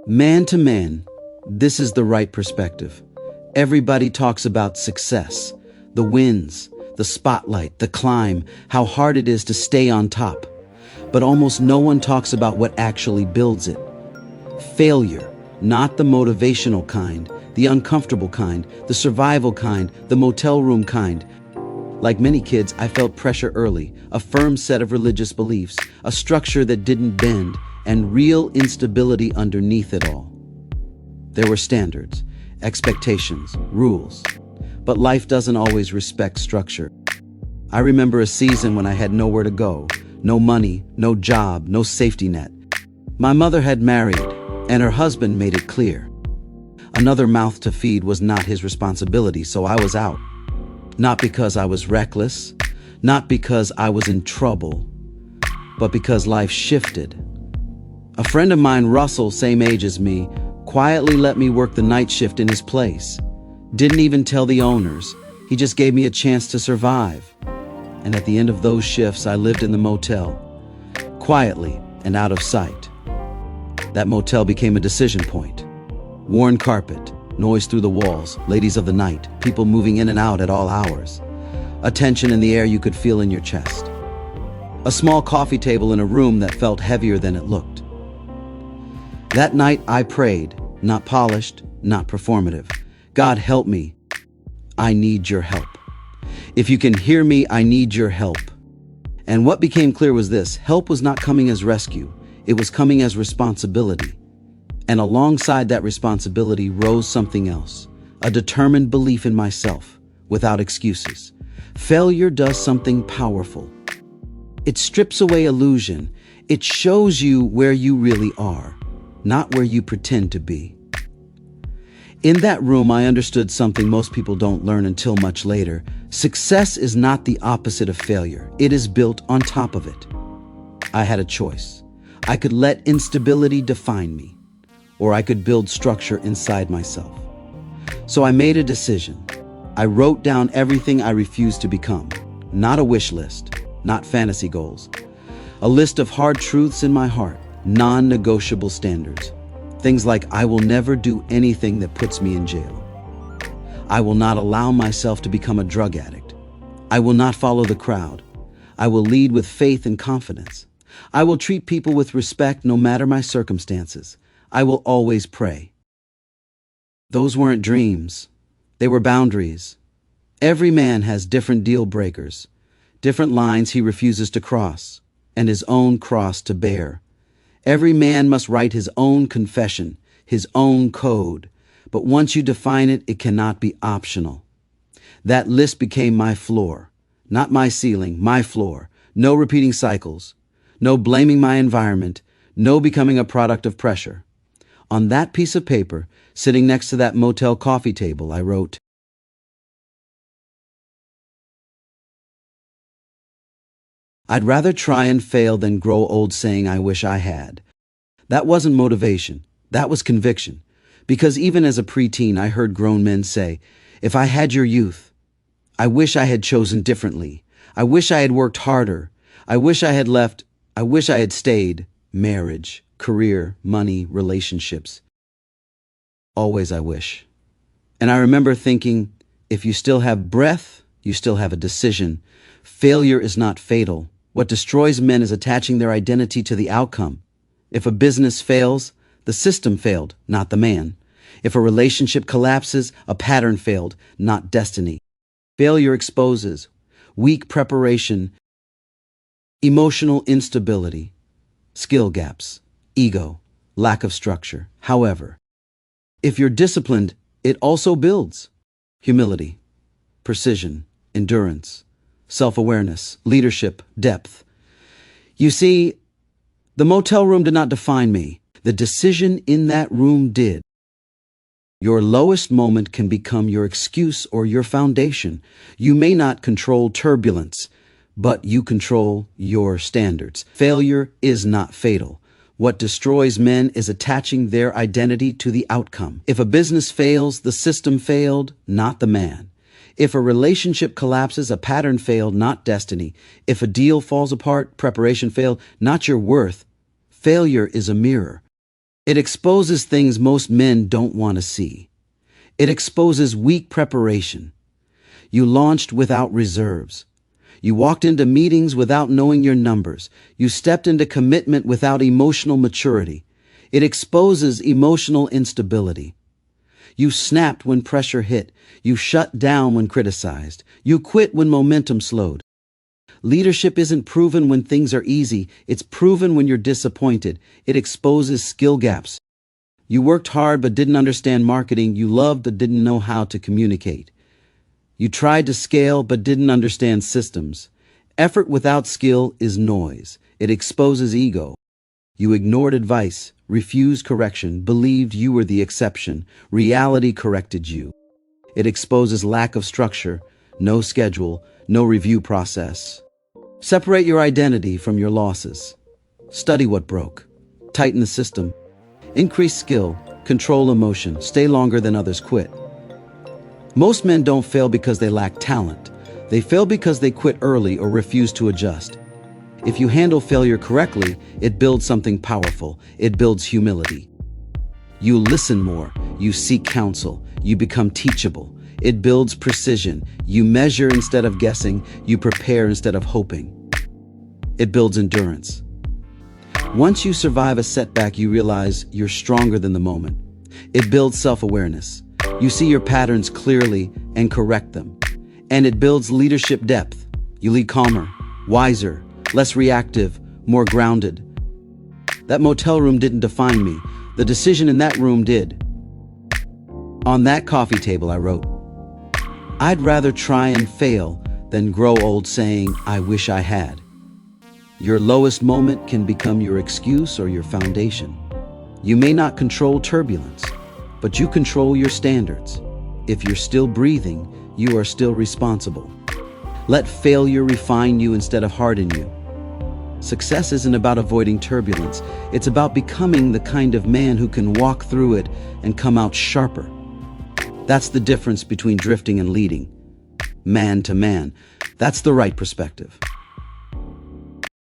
Man to man, this is the right perspective. Everybody talks about success, the wins, the spotlight, the climb, how hard it is to stay on top. But almost no one talks about what actually builds it. Failure, not the motivational kind, the uncomfortable kind, the survival kind, the motel room kind. Like many kids, I felt pressure early, a firm set of religious beliefs, a structure that didn't bend, and real instability underneath it all. There were standards, expectations, rules. But life doesn't always respect structure. I remember a season when I had nowhere to go, no money, no job, no safety net. My mother had married, and her husband made it clear. Another mouth to feed was not his responsibility, so I was out. Not because I was reckless, not because I was in trouble, but because life shifted. A friend of mine, Russell, same age as me, quietly let me work the night shift in his place. Didn't even tell the owners. He just gave me a chance to survive. And at the end of those shifts, I lived in the motel, quietly and out of sight. That motel became a decision point. Worn carpet, noise through the walls, ladies of the night, people moving in and out at all hours. A tension in the air you could feel in your chest. A small coffee table in a room that felt heavier than it looked. That night I prayed, not polished, not performative. God, help me. I need your help. If you can hear me, I need your help. And what became clear was this: help was not coming as rescue. It was coming as responsibility. And alongside that responsibility rose something else, a determined belief in myself, without excuses. Failure does something powerful. It strips away illusion. It shows you where you really are, not where you pretend to be. In that room, I understood something most people don't learn until much later. Success is not the opposite of failure. It is built on top of it. I had a choice. I could let instability define me, or I could build structure inside myself. So I made a decision. I wrote down everything I refused to become. Not a wish list, not fantasy goals. A list of hard truths in my heart, non-negotiable standards. Things like, I will never do anything that puts me in jail. I will not allow myself to become a drug addict. I will not follow the crowd. I will lead with faith and confidence. I will treat people with respect no matter my circumstances. I will always pray. Those weren't dreams. They were boundaries. Every man has different deal breakers, different lines he refuses to cross, and his own cross to bear. Every man must write his own confession, his own code. But once you define it, it cannot be optional. That list became my floor, not my ceiling, my floor. No repeating cycles, no blaming my environment, no becoming a product of pressure. On that piece of paper, sitting next to that motel coffee table, I wrote, I'd rather try and fail than grow old saying I wish I had. That wasn't motivation. That was conviction. Because even as a preteen, I heard grown men say, if I had your youth, I wish I had chosen differently. I wish I had worked harder. I wish I had left. I wish I had stayed. Marriage, career, money, relationships. Always I wish. And I remember thinking, if you still have breath, you still have a decision. Failure is not fatal. What destroys men is attaching their identity to the outcome. If a business fails, the system failed, not the man. If a relationship collapses, a pattern failed, not destiny. Failure exposes weak preparation, emotional instability, skill gaps, ego, lack of structure. However, if you're disciplined, it also builds humility, precision, endurance, self-awareness, leadership, depth. You see, the motel room did not define me. The decision in that room did. Your lowest moment can become your excuse or your foundation. You may not control turbulence, but you control your standards. Failure is not fatal. What destroys men is attaching their identity to the outcome. If a business fails, the system failed, not the man. If a relationship collapses, a pattern failed, not destiny. If a deal falls apart, preparation failed, not your worth. Failure is a mirror. It exposes things most men don't want to see. It exposes weak preparation. You launched without reserves. You walked into meetings without knowing your numbers. You stepped into commitment without emotional maturity. It exposes emotional instability. You snapped when pressure hit. You shut down when criticized. You quit when momentum slowed. Leadership isn't proven when things are easy. It's proven when you're disappointed. It exposes skill gaps. You worked hard but didn't understand marketing. You loved but didn't know how to communicate. You tried to scale but didn't understand systems. Effort without skill is noise. It exposes ego. You ignored advice, refused correction, believed you were the exception. Reality corrected you. It exposes lack of structure, no schedule, no review process. Separate your identity from your losses. Study what broke. Tighten the system. Increase skill, control emotion, stay longer than others quit. Most men don't fail because they lack talent. They fail because they quit early or refuse to adjust. If you handle failure correctly, it builds something powerful. It builds humility. You listen more. You seek counsel. You become teachable. It builds precision. You measure instead of guessing. You prepare instead of hoping. It builds endurance. Once you survive a setback, you realize you're stronger than the moment. It builds self-awareness. You see your patterns clearly and correct them. And it builds leadership depth. You lead calmer, wiser, less reactive, more grounded. That motel room didn't define me. The decision in that room did. On that coffee table I wrote, "I'd rather try and fail than grow old saying, 'I wish I had.'" Your lowest moment can become your excuse or your foundation. You may not control turbulence, but you control your standards. If you're still breathing, you are still responsible. Let failure refine you instead of harden you. Success isn't about avoiding turbulence. It's about becoming the kind of man who can walk through it and come out sharper. That's the difference between drifting and leading. Man to man. That's the right perspective.